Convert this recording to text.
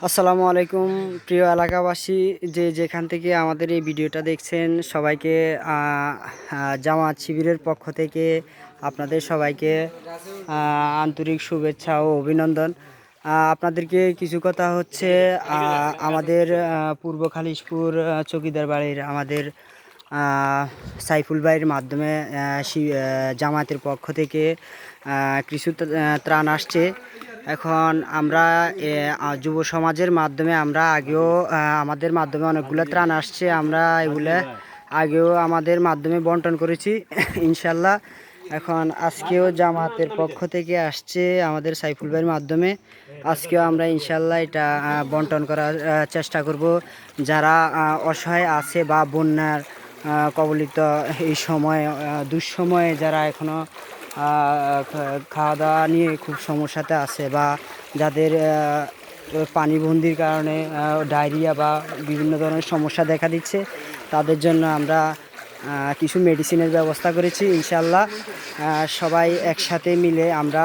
আসসালামু আলাইকুম প্রিয় এলাকাবাসী, যে যেখান থেকে আমাদের এই ভিডিওটা দেখছেন সবাইকে জামাত শিবিরের পক্ষ থেকে আপনাদের সবাইকে আন্তরিক শুভেচ্ছা ও অভিনন্দন। আপনাদেরকে কিছু কথা হচ্ছে আমাদের পূর্ব খালিশপুর চৌকিদার বাড়ির আমাদের সাইফুল ভাইয়ের মাধ্যমে জামাতের পক্ষ থেকে কিছু ত্রাণ আসছে। এখন আমরা যুব সমাজের মাধ্যমে আমরা আগেও আমাদের মাধ্যমে অনেকগুলো ত্রাণ আসছে, আমরা এগুলো আগেও আমাদের মাধ্যমে বন্টন করেছি ইনশাল্লাহ। এখন আজকেও জামাতের পক্ষ থেকে আসছে আমাদের সাইফুল ভাইয়ের মাধ্যমে, আজকেও আমরা ইনশাল্লাহ এটা বন্টন করার চেষ্টা করব। যারা অসহায় আছে বা বন্যার কবলিত এই সময় দুঃসময়ে যারা এখনও খাওয়া দাওয়া নিয়ে খুব সমস্যাতে আছে বা যাদের পানিবন্দির কারণে ডায়রিয়া বা বিভিন্ন ধরনের সমস্যা দেখা দিচ্ছে, তাদের জন্য আমরা কিছু মেডিসিনের ব্যবস্থা করেছি ইনশাল্লাহ। সবাই একসাথে মিলে আমরা